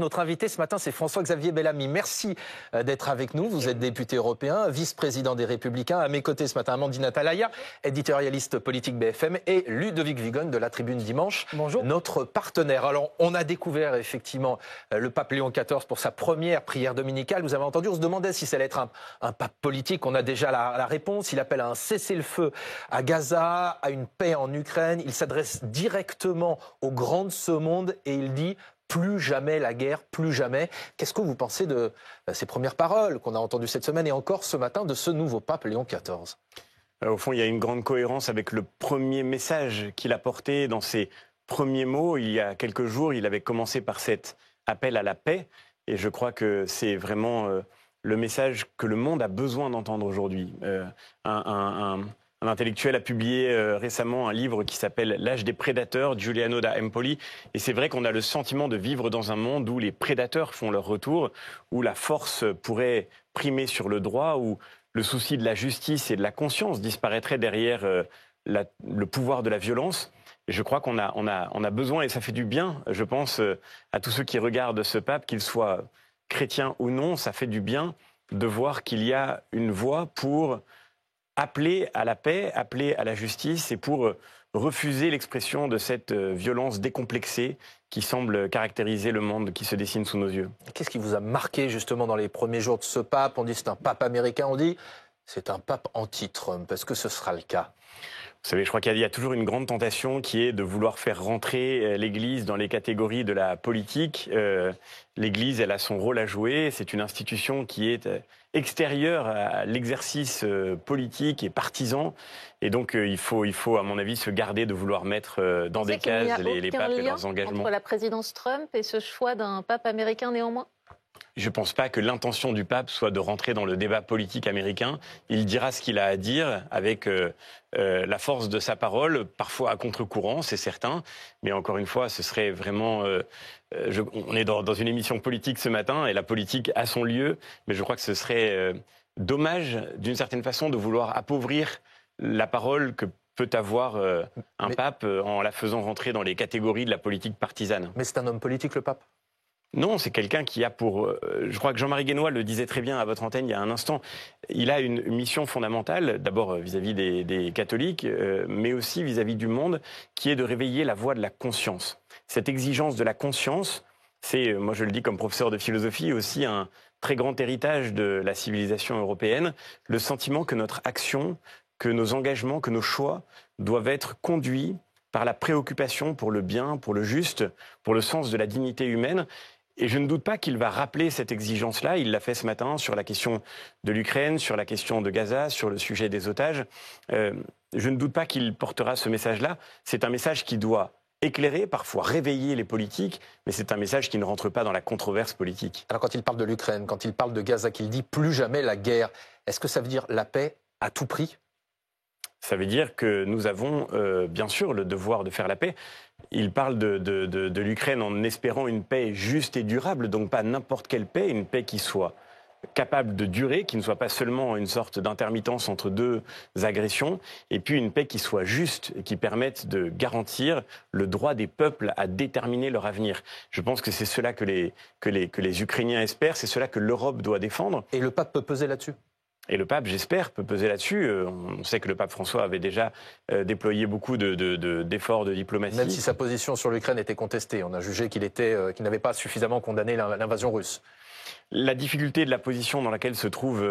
Notre invité ce matin, c'est François-Xavier Bellamy. Merci d'être avec nous. Vous êtes député européen, vice-président des Républicains. À mes côtés ce matin, Amandine Atalaya, éditorialiste politique BFM, et Ludovic Vigone de la Tribune Dimanche, bonjour, notre partenaire. Alors, on a découvert effectivement le pape Léon XIV pour sa première prière dominicale. Vous avez entendu, on se demandait si ça allait être un pape politique. On a déjà la réponse. Il appelle à un cessez-le-feu à Gaza, à une paix en Ukraine. Il s'adresse directement aux grands de ce monde et il dit: plus jamais la guerre, plus jamais. Qu'est-ce que vous pensez de ces premières paroles qu'on a entendues cette semaine et encore ce matin de ce nouveau pape Léon XIV? Au fond, il y a une grande cohérence avec le premier message qu'il a porté dans ses premiers mots. Il y a quelques jours, il avait commencé par cet appel à la paix. Et je crois que c'est vraiment le message que le monde a besoin d'entendre aujourd'hui. Un intellectuel a publié récemment un livre qui s'appelle L'âge des prédateurs, Giuliano da Empoli. Et c'est vrai qu'on a le sentiment de vivre dans un monde où les prédateurs font leur retour, où la force pourrait primer sur le droit, où le souci de la justice et de la conscience disparaîtrait derrière le pouvoir de la violence. Et je crois qu'on a besoin, et ça fait du bien, je pense, à tous ceux qui regardent ce pape, qu'ils soient chrétiens ou non, ça fait du bien de voir qu'il y a une voie pour appeler à la paix, appeler à la justice et pour refuser l'expression de cette violence décomplexée qui semble caractériser le monde qui se dessine sous nos yeux. Qu'est-ce qui vous a marqué justement dans les premiers jours de ce pape? On dit c'est un pape américain, on dit c'est un pape anti-Trump. Est-ce que ce sera le cas? Vous savez, je crois qu'il y a toujours une grande tentation qui est de vouloir faire rentrer l'Église dans les catégories de la politique. L'Église, elle a son rôle à jouer. C'est une institution qui est extérieure à l'exercice politique et partisan. Et donc, il faut, à mon avis, se garder de vouloir mettre dans des cases les papes et leurs engagements. Entre la présidence Trump et ce choix d'un pape américain néanmoins? Je ne pense pas que l'intention du pape soit de rentrer dans le débat politique américain. Il dira ce qu'il a à dire avec la force de sa parole, parfois à contre-courant, c'est certain. Mais encore une fois, ce serait vraiment... on est dans une émission politique ce matin et la politique a son lieu. Mais je crois que ce serait dommage, d'une certaine façon, de vouloir appauvrir la parole que peut avoir un pape en la faisant rentrer dans les catégories de la politique partisane. Mais c'est un homme politique, le pape? Non, c'est quelqu'un qui a pour... je crois que Jean-Marie Guénois le disait très bien à votre antenne il y a un instant. Il a une mission fondamentale, d'abord vis-à-vis des catholiques, mais aussi vis-à-vis du monde, qui est de réveiller la voix de la conscience. Cette exigence de la conscience, c'est, moi je le dis comme professeur de philosophie, aussi un très grand héritage de la civilisation européenne, le sentiment que notre action, que nos engagements, que nos choix doivent être conduits par la préoccupation pour le bien, pour le juste, pour le sens de la dignité humaine. Et je ne doute pas qu'il va rappeler cette exigence-là. Il l'a fait ce matin sur la question de l'Ukraine, sur la question de Gaza, sur le sujet des otages. Je ne doute pas qu'il portera ce message-là. C'est un message qui doit éclairer, parfois réveiller les politiques, mais c'est un message qui ne rentre pas dans la controverse politique. Alors quand il parle de l'Ukraine, quand il parle de Gaza, qu'il dit plus jamais la guerre, est-ce que ça veut dire la paix à tout prix? Ça veut dire que nous avons bien sûr le devoir de faire la paix. Il parle de l'Ukraine en espérant une paix juste et durable, donc pas n'importe quelle paix, une paix qui soit capable de durer, qui ne soit pas seulement une sorte d'intermittence entre deux agressions, et puis une paix qui soit juste et qui permette de garantir le droit des peuples à déterminer leur avenir. Je pense que c'est cela que les Ukrainiens espèrent, c'est cela que l'Europe doit défendre. Et le pape peut peser là-dessus? Et le pape, j'espère, peut peser là-dessus. On sait que le pape François avait déjà déployé beaucoup d'efforts de diplomatie. Même si sa position sur l'Ukraine était contestée, on a jugé qu'il n'avait pas suffisamment condamné l'invasion russe. La difficulté de la position dans laquelle se trouve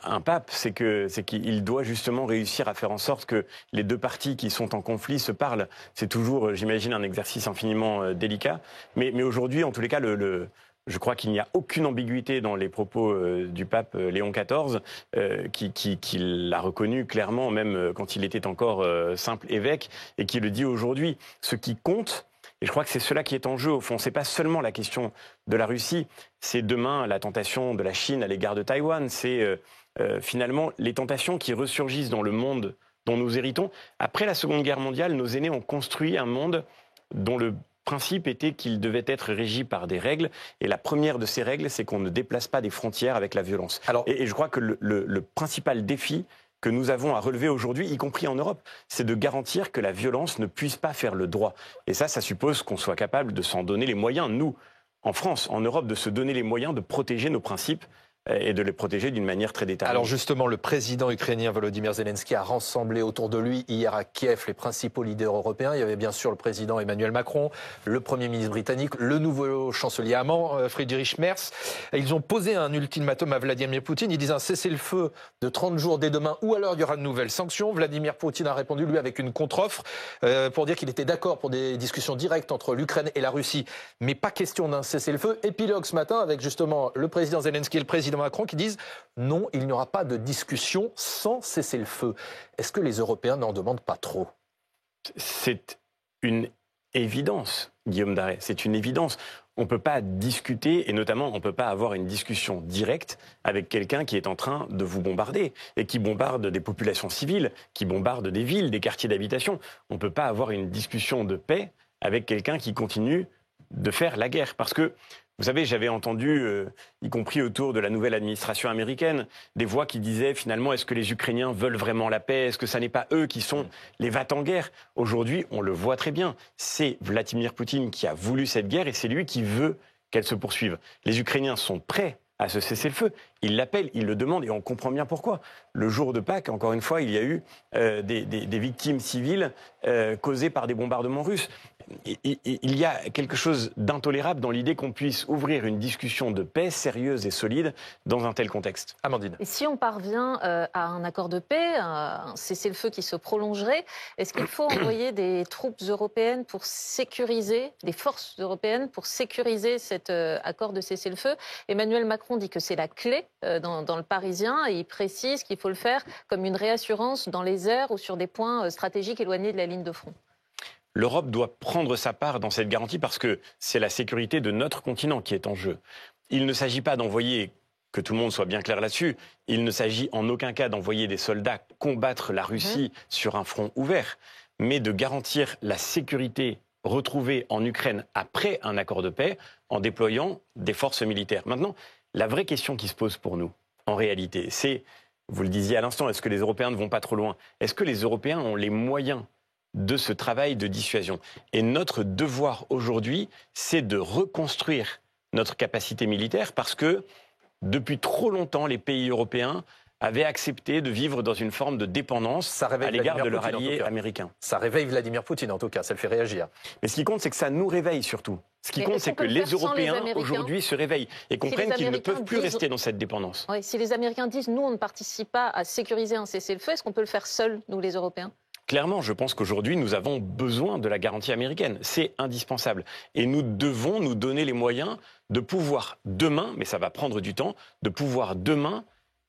un pape, c'est qu'il doit justement réussir à faire en sorte que les deux parties qui sont en conflit se parlent. C'est toujours, j'imagine, un exercice infiniment délicat. Mais aujourd'hui, en tous les cas, je crois qu'il n'y a aucune ambiguïté dans les propos du pape Léon XIV, qui l'a reconnu clairement, même quand il était encore simple évêque, et qui le dit aujourd'hui. Ce qui compte, et je crois que c'est cela qui est en jeu, au fond, c'est pas seulement la question de la Russie, c'est demain la tentation de la Chine à l'égard de Taïwan, c'est finalement les tentations qui ressurgissent dans le monde dont nous héritons. Après la Seconde Guerre mondiale, nos aînés ont construit un monde dont le principe était qu'il devait être régi par des règles. Et la première de ces règles, c'est qu'on ne déplace pas des frontières avec la violence. Et je crois que le principal défi que nous avons à relever aujourd'hui, y compris en Europe, c'est de garantir que la violence ne puisse pas faire le droit. Et ça suppose qu'on soit capable de s'en donner les moyens, nous, en France, en Europe, de se donner les moyens de protéger nos principes et de les protéger d'une manière très déterminée. Alors justement, le président ukrainien Volodymyr Zelensky a rassemblé autour de lui hier à Kiev les principaux leaders européens. Il y avait bien sûr le président Emmanuel Macron, le Premier ministre britannique, le nouveau chancelier allemand Friedrich Merz. Ils ont posé un ultimatum à Vladimir Poutine. Ils disent un cessez-le-feu de 30 jours dès demain ou alors il y aura de nouvelles sanctions. Vladimir Poutine a répondu lui avec une contre-offre pour dire qu'il était d'accord pour des discussions directes entre l'Ukraine et la Russie, mais pas question d'un cessez-le-feu. Épilogue ce matin avec justement le président Zelensky et le président Macron qui disent non, il n'y aura pas de discussion sans cessez-le-feu. Est-ce que les Européens n'en demandent pas trop? C'est une évidence, Guillaume Darey, c'est une évidence. On ne peut pas discuter, et notamment on ne peut pas avoir une discussion directe avec quelqu'un qui est en train de vous bombarder, et qui bombarde des populations civiles, qui bombarde des villes, des quartiers d'habitation. On ne peut pas avoir une discussion de paix avec quelqu'un qui continue de faire la guerre. Parce que, vous savez, j'avais entendu, y compris autour de la nouvelle administration américaine, des voix qui disaient finalement, est-ce que les Ukrainiens veulent vraiment la paix? Est-ce que ça n'est pas eux qui sont les va-t-en-guerre? Aujourd'hui, on le voit très bien. C'est Vladimir Poutine qui a voulu cette guerre et c'est lui qui veut qu'elle se poursuive. Les Ukrainiens sont prêts à se cesser le feu. Ils l'appellent, ils le demandent et on comprend bien pourquoi. Le jour de Pâques, encore une fois, il y a eu des victimes civiles causées par des bombardements russes. Il y a quelque chose d'intolérable dans l'idée qu'on puisse ouvrir une discussion de paix sérieuse et solide dans un tel contexte. Amandine. Et si on parvient à un accord de paix, un cessez-le-feu qui se prolongerait, est-ce qu'il faut envoyer des troupes européennes pour sécuriser, des forces européennes pour sécuriser cet accord de cessez-le-feu? Emmanuel Macron dit que c'est la clé dans le Parisien et il précise qu'il faut le faire comme une réassurance dans les airs ou sur des points stratégiques éloignés de la ligne de front. L'Europe doit prendre sa part dans cette garantie parce que c'est la sécurité de notre continent qui est en jeu. Il ne s'agit pas d'envoyer, que tout le monde soit bien clair là-dessus, il ne s'agit en aucun cas d'envoyer des soldats combattre la Russie sur un front ouvert, mais de garantir la sécurité retrouvée en Ukraine après un accord de paix en déployant des forces militaires. Maintenant, la vraie question qui se pose pour nous, en réalité, c'est, vous le disiez à l'instant, est-ce que les Européens ne vont pas trop loin? Est-ce que les Européens ont les moyens de ce travail de dissuasion? Et notre devoir aujourd'hui, c'est de reconstruire notre capacité militaire parce que depuis trop longtemps, les pays européens avaient accepté de vivre dans une forme de dépendance à l'égard de leur allié américain. Ça réveille Vladimir Poutine en tout cas, ça le fait réagir. Mais ce qui compte, c'est que ça nous réveille surtout. Ce qui compte, c'est que les Européens aujourd'hui se réveillent et comprennent qu'ils ne peuvent plus rester dans cette dépendance. Oui, si les Américains disent nous on ne participe pas à sécuriser un cessez-le-feu, est-ce qu'on peut le faire seuls, nous les Européens? Clairement, je pense qu'aujourd'hui, nous avons besoin de la garantie américaine. C'est indispensable. Et nous devons nous donner les moyens de pouvoir demain, mais ça va prendre du temps, de pouvoir demain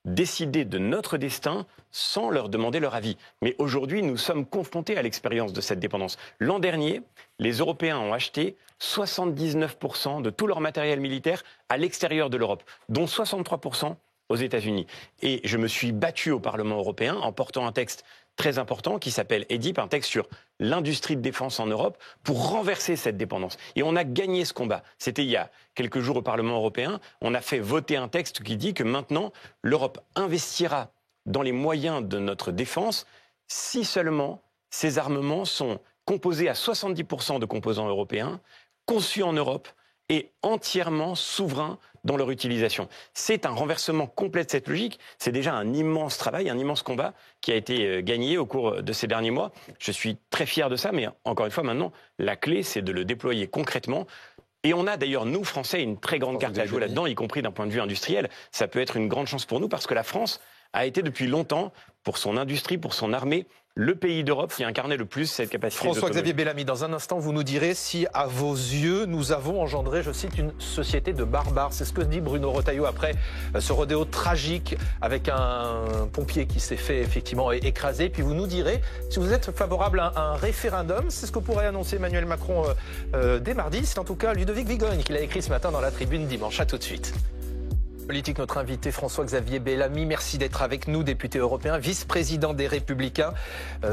décider de notre destin sans leur demander leur avis. Mais aujourd'hui, nous sommes confrontés à l'expérience de cette dépendance. L'an dernier, les Européens ont acheté 79% de tout leur matériel militaire à l'extérieur de l'Europe, dont 63% aux États-Unis. Et je me suis battu au Parlement européen en portant un texte très important qui s'appelle EDIP, un texte sur l'industrie de défense en Europe pour renverser cette dépendance. Et on a gagné ce combat. C'était il y a quelques jours au Parlement européen. On a fait voter un texte qui dit que maintenant, l'Europe investira dans les moyens de notre défense si seulement ces armements sont composés à 70% de composants européens, conçus en Europe et entièrement souverains dans leur utilisation. C'est un renversement complet de cette logique. C'est déjà un immense travail, un immense combat qui a été gagné au cours de ces derniers mois. Je suis très fier de ça, mais encore une fois, maintenant, la clé, c'est de le déployer concrètement. Et on a d'ailleurs, nous, Français, une très grande carte à jouer là-dedans, y compris d'un point de vue industriel. Ça peut être une grande chance pour nous parce que la France a été depuis longtemps, pour son industrie, pour son armée, le pays d'Europe qui incarnait le plus cette capacité d'autonomie. François-Xavier Bellamy, dans un instant, vous nous direz si, à vos yeux, nous avons engendré, je cite, une société de barbares. C'est ce que dit Bruno Retailleau après ce rodéo tragique avec un pompier qui s'est fait effectivement écraser. Puis vous nous direz si vous êtes favorable à un référendum. C'est ce que pourrait annoncer Emmanuel Macron dès mardi. C'est en tout cas Ludovic Vigogne qui l'a écrit ce matin dans la Tribune dimanche. À tout de suite. Politique, notre invité François-Xavier Bellamy, merci d'être avec nous, député européen, vice-président des Républicains.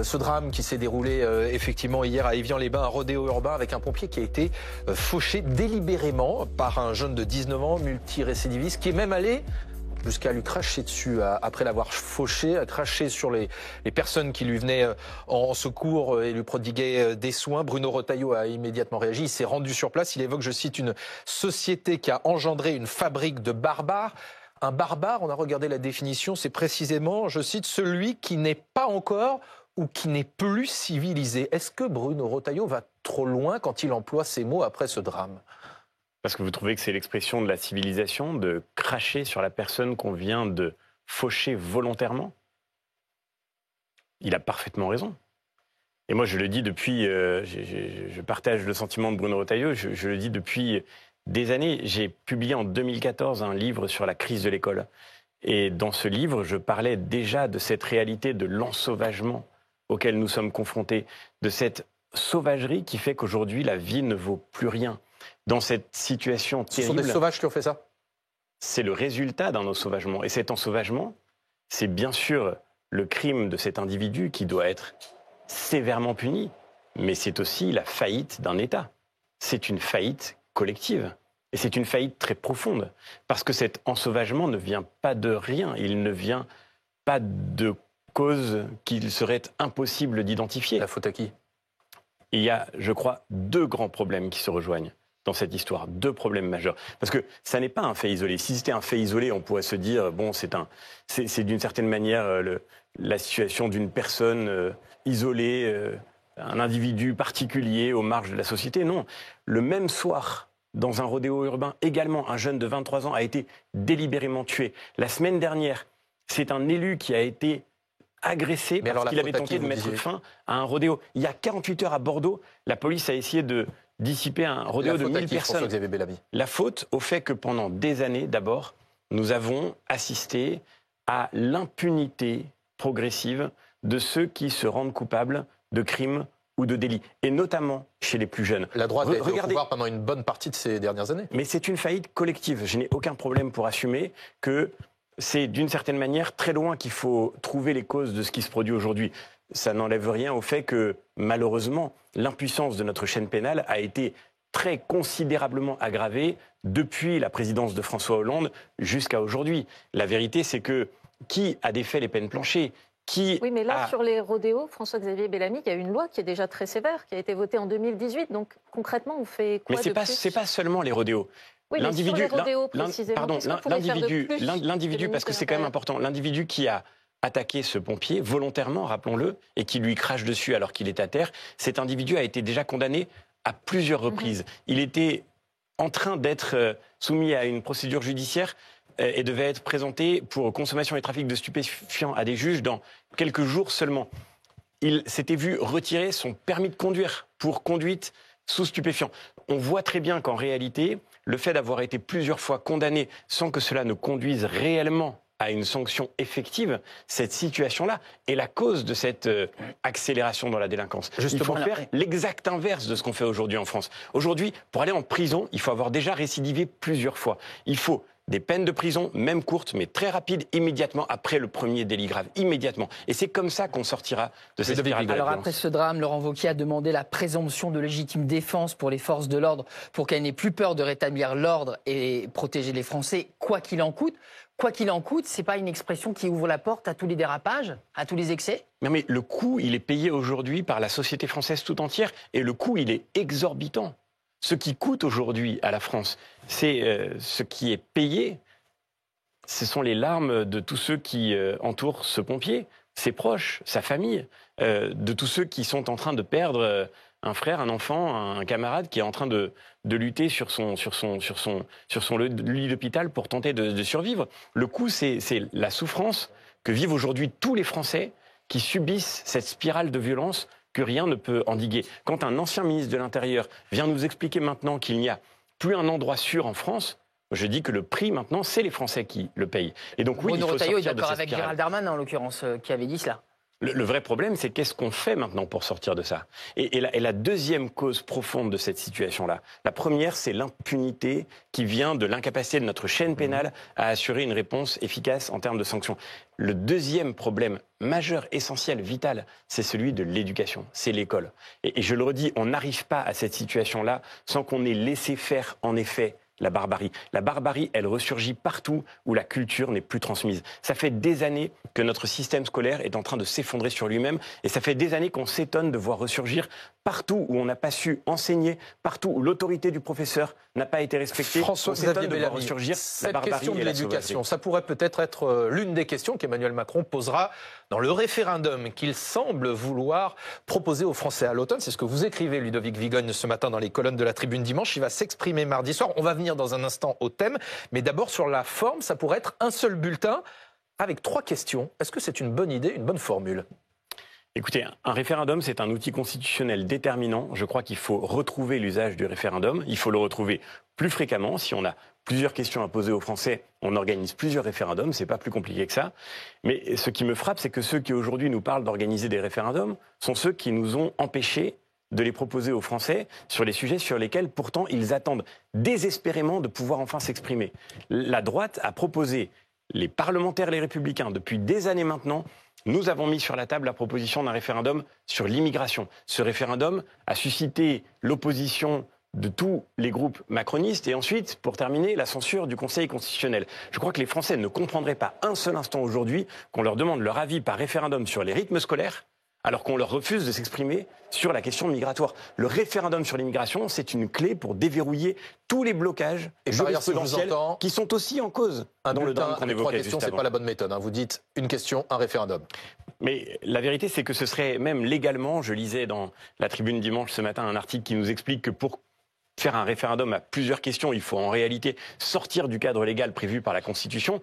Ce drame qui s'est déroulé effectivement hier à Évian-les-Bains, un rodéo urbain avec un pompier qui a été fauché délibérément par un jeune de 19 ans, multirécidiviste, qui est même allé jusqu'à lui cracher dessus après l'avoir fauché, à cracher sur les personnes qui lui venaient en secours et lui prodiguaient des soins. Bruno Retailleau a immédiatement réagi, il s'est rendu sur place. Il évoque, je cite, une société qui a engendré une fabrique de barbares. Un barbare, on a regardé la définition, c'est précisément, je cite, celui qui n'est pas encore ou qui n'est plus civilisé. Est-ce que Bruno Retailleau va trop loin quand il emploie ces mots après ce drame ? Parce que vous trouvez que c'est l'expression de la civilisation, de cracher sur la personne qu'on vient de faucher volontairement ? Il a parfaitement raison. Et moi, je le dis depuis, je partage le sentiment de Bruno Retailleau, je le dis depuis des années. J'ai publié en 2014 un livre sur la crise de l'école. Et dans ce livre, je parlais déjà de cette réalité de l'ensauvagement auquel nous sommes confrontés, de cette sauvagerie qui fait qu'aujourd'hui, la vie ne vaut plus rien. Dans cette situation terrible... Ce sont des sauvages qui ont fait ça ? C'est le résultat d'un ensauvagement. Et cet ensauvagement, c'est bien sûr le crime de cet individu qui doit être sévèrement puni, mais c'est aussi la faillite d'un État. C'est une faillite collective. Et c'est une faillite très profonde. Parce que cet ensauvagement ne vient pas de rien. Il ne vient pas de cause qu'il serait impossible d'identifier. La faute à qui ? Il y a, je crois, deux grands problèmes qui se rejoignent dans cette histoire, deux problèmes majeurs. Parce que ça n'est pas un fait isolé. Si c'était un fait isolé, on pourrait se dire, bon, c'est d'une certaine manière la situation d'une personne isolée, un individu particulier aux marges de la société. Non, le même soir, dans un rodéo urbain, également, un jeune de 23 ans a été délibérément tué. La semaine dernière, c'est un élu qui a été agressé parce qu'il avait tenté de mettre fin à un rodéo. Il y a 48 heures à Bordeaux, la police a essayé de dissiper un rodéo de 1000 personnes. La faute au fait que pendant des années, d'abord, nous avons assisté à l'impunité progressive de ceux qui se rendent coupables de crimes ou de délits, et notamment chez les plus jeunes. La droite a été au pouvoir pendant une bonne partie de ces dernières années. Mais c'est une faillite collective. Je n'ai aucun problème pour assumer que c'est d'une certaine manière très loin qu'il faut trouver les causes de ce qui se produit aujourd'hui. Ça n'enlève rien au fait que, malheureusement, l'impuissance de notre chaîne pénale a été très considérablement aggravée depuis la présidence de François Hollande jusqu'à aujourd'hui. La vérité, c'est que qui a défait les peines planchées ? Oui, mais là, sur les rodéos, François-Xavier Bellamy, il y a une loi qui est déjà très sévère, qui a été votée en 2018. Donc, concrètement, on fait quoi de plus ? C'est pas seulement les rodéos. Oui, l'individu, l'individu, parce que c'est quand même important, l'individu qui a attaqué ce pompier volontairement, rappelons-le, et qui lui crache dessus alors qu'il est à terre, cet individu a été déjà condamné à plusieurs reprises. Il était en train d'être soumis à une procédure judiciaire et devait être présenté pour consommation et trafic de stupéfiants à des juges dans quelques jours seulement. Il s'était vu retirer son permis de conduire pour conduite sous stupéfiants. On voit très bien qu'en réalité, le fait d'avoir été plusieurs fois condamné sans que cela ne conduise réellement à une sanction effective, cette situation-là est la cause de cette accélération dans la délinquance. Justement, il faut faire l'exact inverse de ce qu'on fait aujourd'hui en France. Aujourd'hui, pour aller en prison, il faut avoir déjà récidivé plusieurs fois. Il faut des peines de prison, même courtes, mais très rapides, immédiatement après le premier délit grave, immédiatement. Et c'est comme ça qu'on sortira de cette spirale de la violence. Alors après ce drame, Laurent Wauquiez a demandé la présomption de légitime défense pour les forces de l'ordre, pour qu'elles n'aient plus peur de rétablir l'ordre et protéger les Français, quoi qu'il en coûte. Quoi qu'il en coûte, c'est pas une expression qui ouvre la porte à tous les dérapages, à tous les excès ? Non mais le coût, il est payé aujourd'hui par la société française tout entière, et le coût, il est exorbitant. Ce qui coûte aujourd'hui à la France, c'est ce qui est payé, ce sont les larmes de tous ceux qui entourent ce pompier, ses proches, sa famille, de tous ceux qui sont en train de perdre un frère, un enfant, un camarade qui est en train de lutter sur son lit d'hôpital pour tenter de survivre. Le coût, c'est la souffrance que vivent aujourd'hui tous les Français qui subissent cette spirale de violence que rien ne peut endiguer. Quand un ancien ministre de l'Intérieur vient nous expliquer maintenant qu'il n'y a plus un endroit sûr en France, je dis que le prix maintenant, c'est les Français qui le payent. Et donc oui, Bruno il faut Retailleau sortir est de d'accord cette avec spirale. Gérald Darmanin, en l'occurrence, qui avait dit cela. Le vrai problème, c'est qu'est-ce qu'on fait maintenant pour sortir de ça ? Et la deuxième cause profonde de cette situation-là, la première, c'est l'impunité qui vient de l'incapacité de notre chaîne pénale à assurer une réponse efficace en termes de sanctions. Le deuxième problème majeur, essentiel, vital, c'est celui de l'éducation, c'est l'école. Et je le redis, on n'arrive pas à cette situation-là sans qu'on ait laissé faire, en effet, la barbarie. La barbarie, elle ressurgit partout où la culture n'est plus transmise. Ça fait des années que notre système scolaire est en train de s'effondrer sur lui-même et ça fait des années qu'on s'étonne de voir ressurgir partout où on n'a pas su enseigner, partout où l'autorité du professeur n'a pas été respectée. François-Xavier Bellamy, ressurgir cette question de l'éducation, ça pourrait peut-être être l'une des questions qu'Emmanuel Macron posera dans le référendum qu'il semble vouloir proposer aux Français à l'automne. C'est ce que vous écrivez, Ludovic Vigogne, ce matin dans les colonnes de la Tribune dimanche. Il va s'exprimer mardi soir. On va venir dans un instant au thème, mais d'abord sur la forme, ça pourrait être un seul bulletin avec 3 questions. Est-ce que c'est une bonne idée, une bonne formule ? Écoutez, un référendum, c'est un outil constitutionnel déterminant. Je crois qu'il faut retrouver l'usage du référendum. Il faut le retrouver plus fréquemment. Si on a plusieurs questions à poser aux Français, on organise plusieurs référendums. C'est pas plus compliqué que ça. Mais ce qui me frappe, c'est que ceux qui aujourd'hui nous parlent d'organiser des référendums sont ceux qui nous ont empêchés de les proposer aux Français sur les sujets sur lesquels, pourtant, ils attendent désespérément de pouvoir enfin s'exprimer. La droite a proposé, les parlementaires, les républicains, depuis des années maintenant, nous avons mis sur la table la proposition d'un référendum sur l'immigration. Ce référendum a suscité l'opposition de tous les groupes macronistes et ensuite, pour terminer, la censure du Conseil constitutionnel. Je crois que les Français ne comprendraient pas un seul instant aujourd'hui qu'on leur demande leur avis par référendum sur les rythmes scolaires, alors qu'on leur refuse de s'exprimer sur la question migratoire. Le référendum sur l'immigration, c'est une clé pour déverrouiller tous les blocages jurisprudentiels qui sont aussi en cause dans le drame qu'on évoquait juste avant. C'est pas la bonne méthode. Vous dites une question, un référendum. Mais la vérité, c'est que ce serait même légalement, je lisais dans la Tribune dimanche ce matin un article qui nous explique que pour faire un référendum à plusieurs questions, il faut en réalité sortir du cadre légal prévu par la Constitution.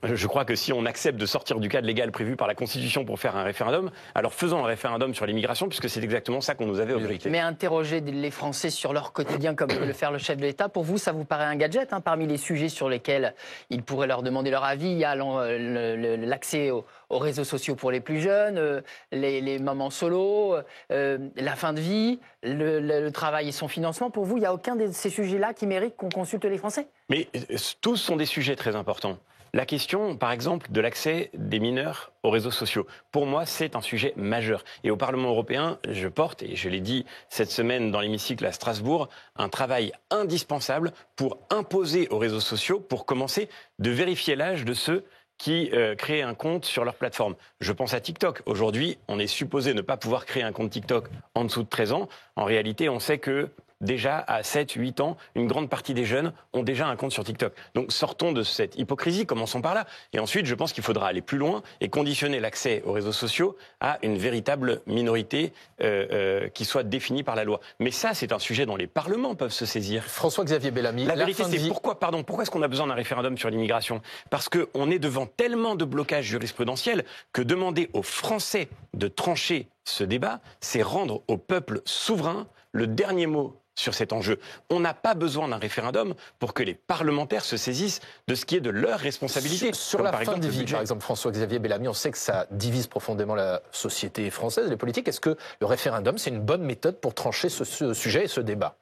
Je crois que si on accepte de sortir du cadre légal prévu par la Constitution pour faire un référendum, alors faisons un référendum sur l'immigration, puisque c'est exactement ça qu'on nous avait objecté. Mais interroger les Français sur leur quotidien, comme veut le faire le chef de l'État, pour vous, ça vous paraît un gadget parmi les sujets sur lesquels il pourrait leur demander leur avis, il y a l'accès aux réseaux sociaux pour les plus jeunes, les mamans solo, la fin de vie, le travail et son financement. Pour vous, il n'y a aucun de ces sujets-là qui mérite qu'on consulte les Français ? Mais tous sont des sujets très importants. La question, par exemple, de l'accès des mineurs aux réseaux sociaux, pour moi, c'est un sujet majeur. Et au Parlement européen, je porte, et je l'ai dit cette semaine dans l'hémicycle à Strasbourg, un travail indispensable pour imposer aux réseaux sociaux, pour commencer, de vérifier l'âge de ceux qui créent un compte sur leur plateforme. Je pense à TikTok. Aujourd'hui, on est supposé ne pas pouvoir créer un compte TikTok en dessous de 13 ans. En réalité, on sait que déjà, à 7, 8 ans, une grande partie des jeunes ont déjà un compte sur TikTok. Donc sortons de cette hypocrisie, commençons par là. Et ensuite, je pense qu'il faudra aller plus loin et conditionner l'accès aux réseaux sociaux à une véritable minorité qui soit définie par la loi. Mais ça, c'est un sujet dont les parlements peuvent se saisir. François-Xavier Bellamy, la vérité, c'est pourquoi est-ce qu'on a besoin d'un référendum sur l'immigration ? Parce qu'on est devant tellement de blocages jurisprudentiels que demander aux Français de trancher ce débat, c'est rendre au peuple souverain le dernier mot sur cet enjeu. On n'a pas besoin d'un référendum pour que les parlementaires se saisissent de ce qui est de leur responsabilité. Sur la fin de vie, par exemple, François-Xavier Bellamy, on sait que ça divise profondément la société française, les politiques. Est-ce que le référendum, c'est une bonne méthode pour trancher ce sujet et ce débat ?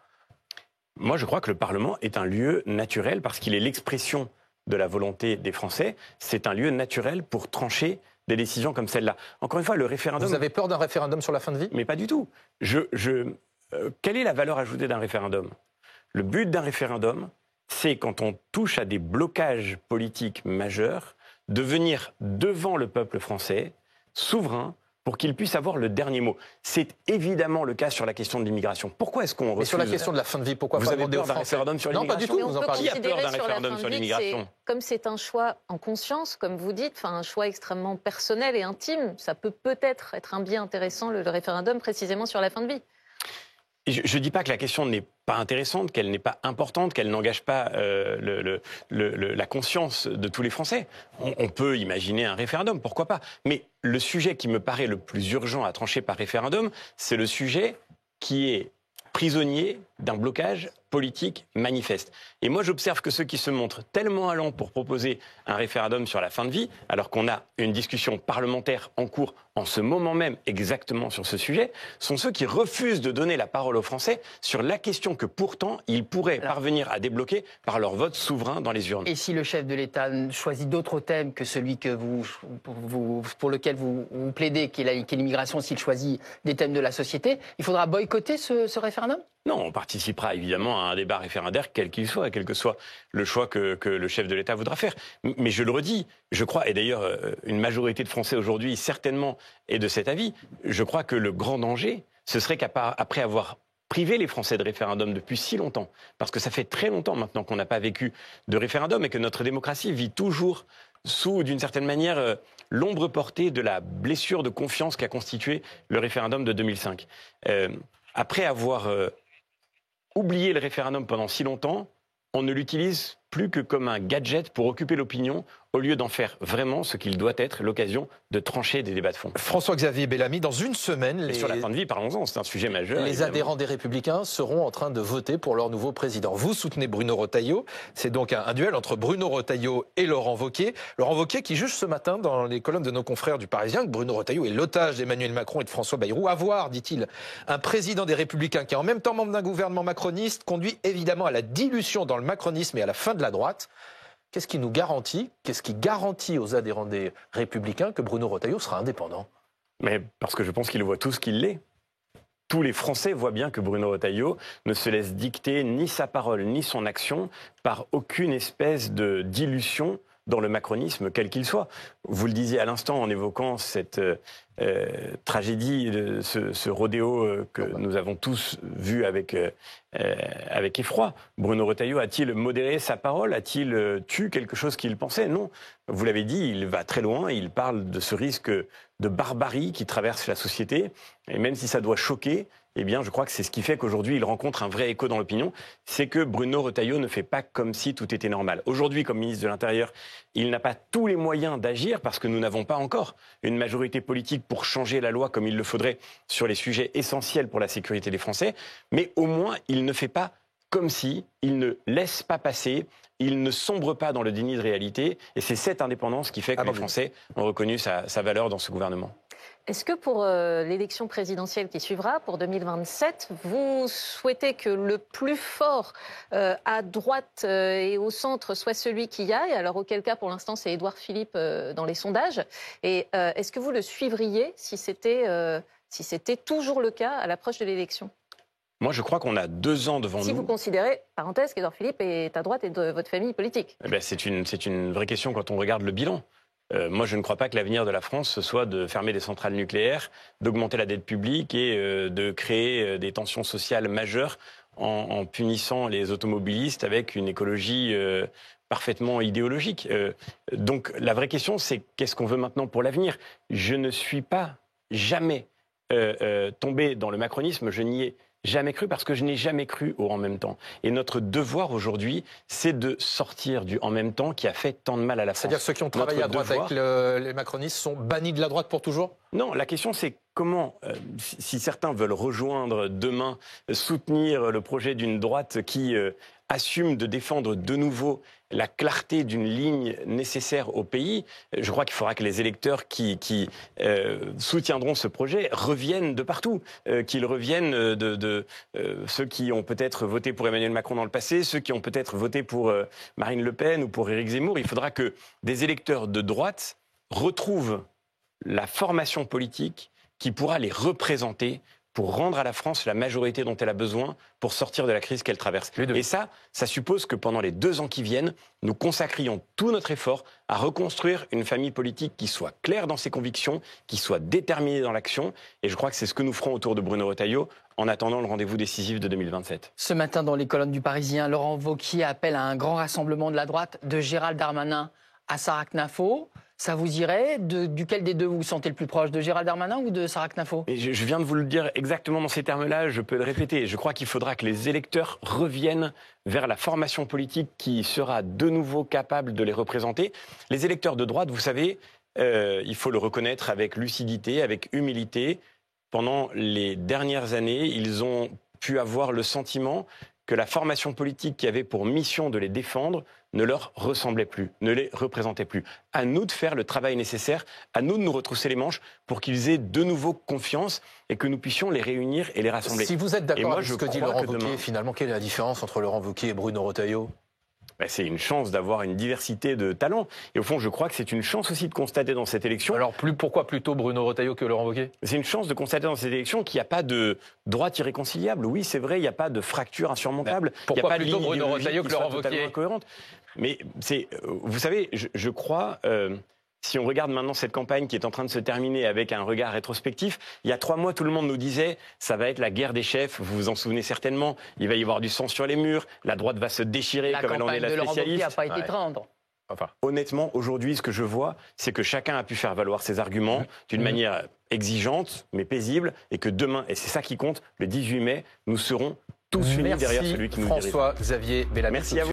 Moi, je crois que le Parlement est un lieu naturel parce qu'il est l'expression de la volonté des Français. C'est un lieu naturel pour trancher des décisions comme celle-là. Encore une fois, le référendum... Vous avez peur d'un référendum sur la fin de vie ? Mais pas du tout. Quelle est la valeur ajoutée d'un référendum ? Le but d'un référendum, c'est quand on touche à des blocages politiques majeurs, de venir devant le peuple français, souverain, pour qu'il puisse avoir le dernier mot. C'est évidemment le cas sur la question de l'immigration. Pourquoi est-ce qu'on refuse... Mais sur la question de la fin de vie, pourquoi vous pas avez demander aux peur d'un Français ? référendum sur l'immigration ? Non, pas du tout, vous en parlez. Qui a peur d'un référendum sur l'immigration ? Comme c'est un choix en conscience, comme vous dites, un choix extrêmement personnel et intime, ça peut peut-être être un biais intéressant, le référendum, précisément sur la fin de vie. Je ne dis pas que la question n'est pas intéressante, qu'elle n'est pas importante, qu'elle n'engage pas la conscience de tous les Français. On peut imaginer un référendum, pourquoi pas. Mais le sujet qui me paraît le plus urgent à trancher par référendum, c'est le sujet qui est prisonnier d'un blocage politique manifeste. Et moi, j'observe que ceux qui se montrent tellement allants pour proposer un référendum sur la fin de vie, alors qu'on a une discussion parlementaire en cours en ce moment même exactement sur ce sujet, sont ceux qui refusent de donner la parole aux Français sur la question que pourtant ils pourraient parvenir à débloquer par leur vote souverain dans les urnes. Et si le chef de l'État choisit d'autres thèmes que celui que pour lequel vous plaidez, qui est l'immigration, s'il choisit des thèmes de la société, il faudra boycotter ce référendum ? Non, on participera évidemment à un débat référendaire, quel qu'il soit, quel que soit le choix que le chef de l'État voudra faire. Mais je le redis, je crois, et d'ailleurs une majorité de Français aujourd'hui certainement est de cet avis, je crois que le grand danger, ce serait qu'après avoir privé les Français de référendum depuis si longtemps, parce que ça fait très longtemps maintenant qu'on n'a pas vécu de référendum et que notre démocratie vit toujours sous, d'une certaine manière, l'ombre portée de la blessure de confiance qu'a constitué le référendum de 2005. Après avoir oublié le référendum pendant si longtemps, on ne l'utilise plus que comme un gadget pour occuper l'opinion, au lieu d'en faire vraiment ce qu'il doit être, l'occasion de trancher des débats de fond. François-Xavier Bellamy, dans une semaine... Et sur la fin de vie, parlons-en, c'est un sujet majeur. Les adhérents des Républicains seront en train de voter pour leur nouveau président. Vous soutenez Bruno Retailleau. C'est donc un duel entre Bruno Retailleau et Laurent Wauquiez. Laurent Wauquiez qui juge ce matin dans les colonnes de nos confrères du Parisien que Bruno Retailleau est l'otage d'Emmanuel Macron et de François Bayrou. Avoir, dit-il, un président des Républicains qui est en même temps membre d'un gouvernement macroniste conduit évidemment à la dilution dans le macronisme et à la fin de la droite. Qu'est-ce qui garantit aux adhérents des Républicains que Bruno Retailleau sera indépendant? Mais parce que je pense qu'ils voient tous qu'il l'est. Tous les Français voient bien que Bruno Retailleau ne se laisse dicter ni sa parole ni son action par aucune espèce de dilution dans le macronisme, quel qu'il soit. Vous le disiez à l'instant en évoquant cette tragédie, ce rodéo que nous avons tous vu avec effroi. Bruno Retailleau a-t-il modéré sa parole? A-t-il tué quelque chose qu'il pensait? Non. Vous l'avez dit, il va très loin. Il parle de ce risque de barbarie qui traverse la société. Et même si ça doit choquer, eh bien, je crois que c'est ce qui fait qu'aujourd'hui, il rencontre un vrai écho dans l'opinion. C'est que Bruno Retailleau ne fait pas comme si tout était normal. Aujourd'hui, comme ministre de l'Intérieur, il n'a pas tous les moyens d'agir parce que nous n'avons pas encore une majorité politique pour changer la loi comme il le faudrait sur les sujets essentiels pour la sécurité des Français. Mais au moins, il ne fait pas comme si, il ne laisse pas passer, il ne sombre pas dans le déni de réalité. Et c'est cette indépendance qui fait que les Français ont reconnu sa valeur dans ce gouvernement. Est-ce que pour l'élection présidentielle qui suivra, pour 2027, vous souhaitez que le plus fort à droite et au centre soit celui qui y aille? Alors auquel cas, pour l'instant, c'est Édouard Philippe dans les sondages. Et est-ce que vous le suivriez si c'était toujours le cas à l'approche de l'élection? Moi, je crois qu'on a 2 ans devant nous. Si vous considérez, parenthèse, qu'Édouard Philippe est à droite et de votre famille politique. Eh bien, c'est une vraie question quand on regarde le bilan. Moi, je ne crois pas que l'avenir de la France, ce soit de fermer des centrales nucléaires, d'augmenter la dette publique et de créer des tensions sociales majeures en punissant les automobilistes avec une écologie parfaitement idéologique. Donc, la vraie question, c'est qu'est-ce qu'on veut maintenant pour l'avenir? Je ne suis pas jamais tombé dans le macronisme, je n'y ai jamais cru parce que je n'ai jamais cru au en même temps. Et notre devoir aujourd'hui, c'est de sortir du en même temps qui a fait tant de mal à la France. C'est-à-dire que ceux qui ont travaillé à droite avec les macronistes sont bannis de la droite pour toujours? Non, la question c'est comment, si certains veulent rejoindre demain, soutenir le projet d'une droite qui assume de défendre de nouveau la clarté d'une ligne nécessaire au pays, je crois qu'il faudra que les électeurs qui soutiendront ce projet reviennent de partout, qu'ils reviennent de ceux qui ont peut-être voté pour Emmanuel Macron dans le passé, ceux qui ont peut-être voté pour Marine Le Pen ou pour Éric Zemmour. Il faudra que des électeurs de droite retrouvent la formation politique qui pourra les représenter pour rendre à la France la majorité dont elle a besoin pour sortir de la crise qu'elle traverse. Et ça suppose que pendant les 2 ans qui viennent, nous consacrions tout notre effort à reconstruire une famille politique qui soit claire dans ses convictions, qui soit déterminée dans l'action. Et je crois que c'est ce que nous ferons autour de Bruno Retailleau en attendant le rendez-vous décisif de 2027. Ce matin, dans les colonnes du Parisien, Laurent Wauquiez appelle à un grand rassemblement de la droite, de Gérald Darmanin à Sarah Knafo. Ça vous irait? Duquel des deux vous vous sentez le plus proche? De Gérald Darmanin ou de Sarah Knafo? Et je viens de vous le dire exactement dans ces termes-là, je peux le répéter. Je crois qu'il faudra que les électeurs reviennent vers la formation politique qui sera de nouveau capable de les représenter. Les électeurs de droite, vous savez, il faut le reconnaître avec lucidité, avec humilité. Pendant les dernières années, ils ont pu avoir le sentiment que la formation politique qui avait pour mission de les défendre ne leur ressemblait plus, ne les représentait plus. À nous de faire le travail nécessaire, à nous de nous retrousser les manches pour qu'ils aient de nouveau confiance et que nous puissions les réunir et les rassembler. Si vous êtes d'accord avec ce que dit Laurent Wauquiez, finalement, quelle est la différence entre Laurent Wauquiez et Bruno Retailleau? c'est une chance d'avoir une diversité de talents. Et au fond, je crois que c'est une chance aussi de constater dans cette élection... Alors pourquoi plutôt Bruno Retailleau que Laurent Wauquiez? C'est une chance de constater dans cette élection qu'il n'y a pas de droite irréconciliable. Oui, c'est vrai, il n'y a pas de fracture insurmontable. Pourquoi il n'y a pas plutôt de ligne Bruno Retailleau que qui soit Laurent totalement Wauquiez? incohérente. Mais vous savez, je crois... si on regarde maintenant cette campagne qui est en train de se terminer avec un regard rétrospectif, il y a 3 mois, tout le monde nous disait ça va être la guerre des chefs, vous vous en souvenez certainement, il va y avoir du sang sur les murs, la droite va se déchirer comme elle en est la spécialiste. La campagne de Laurent Wauquiez n'a pas été tendre. Enfin, honnêtement, aujourd'hui, ce que je vois, c'est que chacun a pu faire valoir ses arguments d'une manière exigeante, mais paisible, et que demain, et c'est ça qui compte, le 18 mai, nous serons tous unis derrière celui qui nous dirige. François-Xavier Bellamy. Merci à vous.